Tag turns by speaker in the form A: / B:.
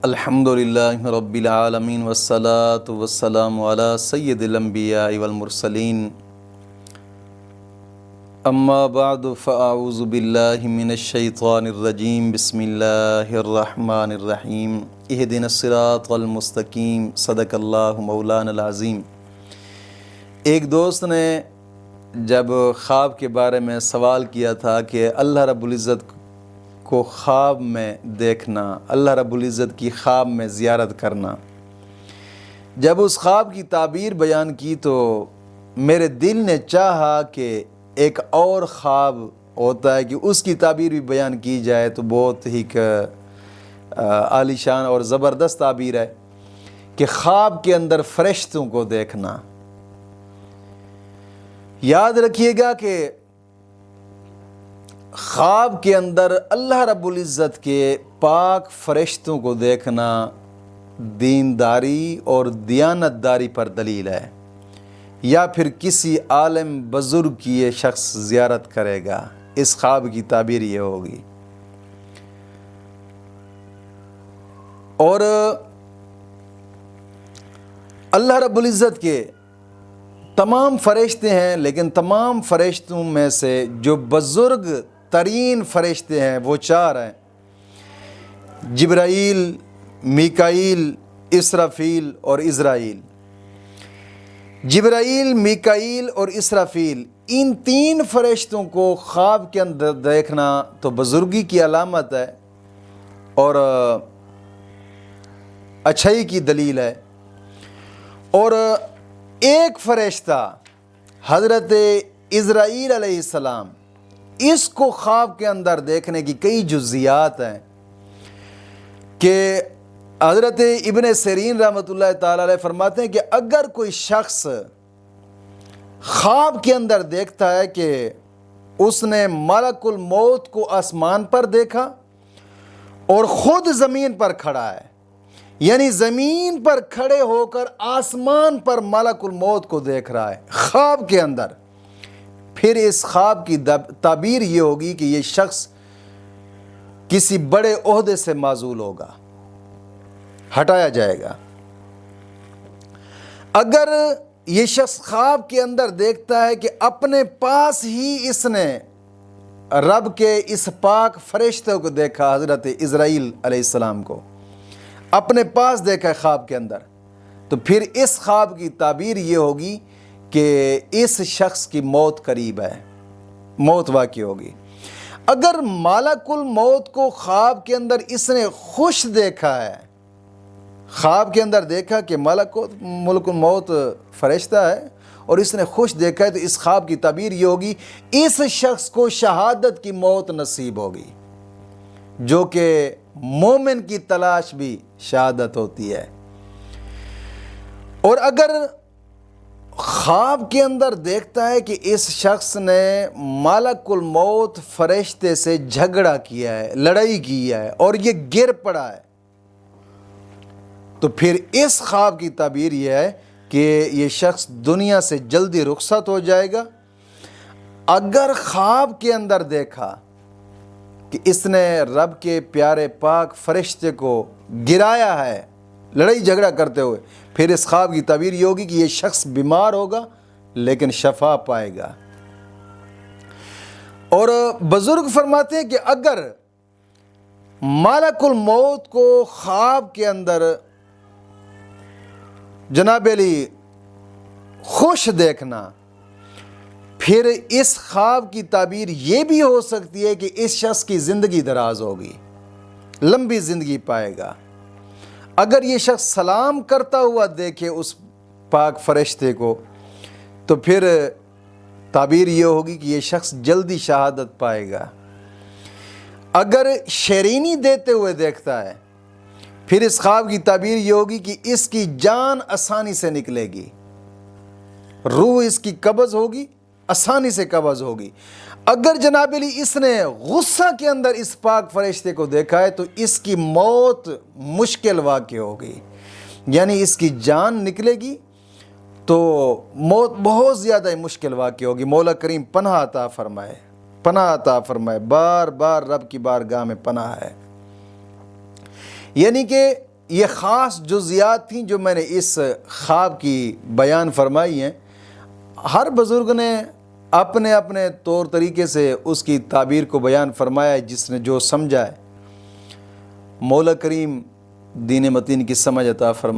A: الحمدللہ رب العالمین والصلاة والسلام علی سید الانبیاء والمرسلین اما بعد فاعوذ باللہ من الشیطان الرجیم بسم اللہ الرحمن الرحیم اہدنا الصراط المستقیم صدق اللہ مولانا العظیم۔ ایک دوست نے جب خواب کے بارے میں سوال کیا تھا کہ اللہ رب العزت کو خواب میں دیکھنا، اللہ رب العزت کی خواب میں زیارت کرنا، جب اس خواب کی تعبیر بیان کی تو میرے دل نے چاہا کہ ایک اور خواب ہوتا ہے کہ اس کی تعبیر بھی بیان کی جائے تو بہت ہی عالی شان اور زبردست تعبیر ہے کہ خواب کے اندر فرشتوں کو دیکھنا۔ یاد رکھیے گا کہ خواب کے اندر اللہ رب العزت کے پاک فرشتوں کو دیکھنا دینداری اور دیانتداری پر دلیل ہے، یا پھر کسی عالم بزرگ کی یہ شخص زیارت کرے گا، اس خواب کی تعبیر یہ ہوگی۔ اور اللہ رب العزت کے تمام فرشتے ہیں، لیکن تمام فرشتوں میں سے جو بزرگ ترین فرشتے ہیں وہ چار ہیں: جبرائیل، میکائیل، اسرافیل اور عزرائیل۔ جبرائیل، میکائیل اور اسرافیل، ان تین فرشتوں کو خواب کے اندر دیکھنا تو بزرگی کی علامت ہے اور اچھائی کی دلیل ہے۔ اور ایک فرشتہ حضرت عزرائیل علیہ السلام، اس کو خواب کے اندر دیکھنے کی کئی جزیات ہیں کہ حضرت ابن سیرین رحمۃ اللہ تعالی علیہ فرماتے ہیں کہ اگر کوئی شخص خواب کے اندر دیکھتا ہے کہ اس نے ملک الموت کو آسمان پر دیکھا اور خود زمین پر کھڑا ہے، یعنی زمین پر کھڑے ہو کر آسمان پر ملک الموت کو دیکھ رہا ہے خواب کے اندر، پھر اس خواب کی تعبیر یہ ہوگی کہ یہ شخص کسی بڑے عہدے سے معزول ہوگا، ہٹایا جائے گا۔ اگر یہ شخص خواب کے اندر دیکھتا ہے کہ اپنے پاس ہی اس نے رب کے اس پاک فرشتے کو دیکھا، حضرت عزرائیل علیہ السلام کو اپنے پاس دیکھا خواب کے اندر، تو پھر اس خواب کی تعبیر یہ ہوگی کہ اس شخص کی موت قریب ہے، موت واقع ہوگی۔ اگر ملک الموت کو خواب کے اندر اس نے خوش دیکھا ہے، خواب کے اندر دیکھا کہ ملک الموت فرشتہ ہے اور اس نے خوش دیکھا ہے، تو اس خواب کی تعبیر یہ ہوگی اس شخص کو شہادت کی موت نصیب ہوگی، جو کہ مومن کی تلاش بھی شہادت ہوتی ہے۔ اور اگر خواب کے اندر دیکھتا ہے کہ اس شخص نے ملک الموت فرشتے سے جھگڑا کیا ہے، لڑائی کی ہے اور یہ گر پڑا ہے، تو پھر اس خواب کی تعبیر یہ ہے کہ یہ شخص دنیا سے جلدی رخصت ہو جائے گا۔ اگر خواب کے اندر دیکھا کہ اس نے رب کے پیارے پاک فرشتے کو گرایا ہے لڑائی جھگڑا کرتے ہوئے، پھر اس خواب کی تعبیر یہ ہوگی کہ یہ شخص بیمار ہوگا لیکن شفا پائے گا۔ اور بزرگ فرماتے ہیں کہ اگر ملک الموت کو خواب کے اندر جناب علی خوش دیکھنا، پھر اس خواب کی تعبیر یہ بھی ہو سکتی ہے کہ اس شخص کی زندگی دراز ہوگی، لمبی زندگی پائے گا۔ اگر یہ شخص سلام کرتا ہوا دیکھے اس پاک فرشتے کو، تو پھر تعبیر یہ ہوگی کہ یہ شخص جلدی شہادت پائے گا۔ اگر شیرینی دیتے ہوئے دیکھتا ہے، پھر اس خواب کی تعبیر یہ ہوگی کہ اس کی جان آسانی سے نکلے گی، روح اس کی قبض ہوگی، آسانی سے قبض ہوگی۔ اگر جناب علی اس نے غصہ کے اندر اس پاک فرشتے کو دیکھا ہے تو اس کی موت مشکل واقع ہوگی، یعنی اس کی جان نکلے گی تو موت بہت زیادہ مشکل واقع ہوگی۔ مولا کریم پناہ عطا فرمائے، پناہ عطا فرمائے، بار بار رب کی بارگاہ میں پناہ ہے۔ یعنی کہ یہ خاص جزیات تھیں جو میں نے اس خواب کی بیان فرمائی ہیں۔ ہر بزرگ نے اپنے اپنے طور طریقے سے اس کی تعبیر کو بیان فرمایا ہے، جس نے جو سمجھا ہے۔ مولا کریم دین متین کی سمجھ عطا فرمائے۔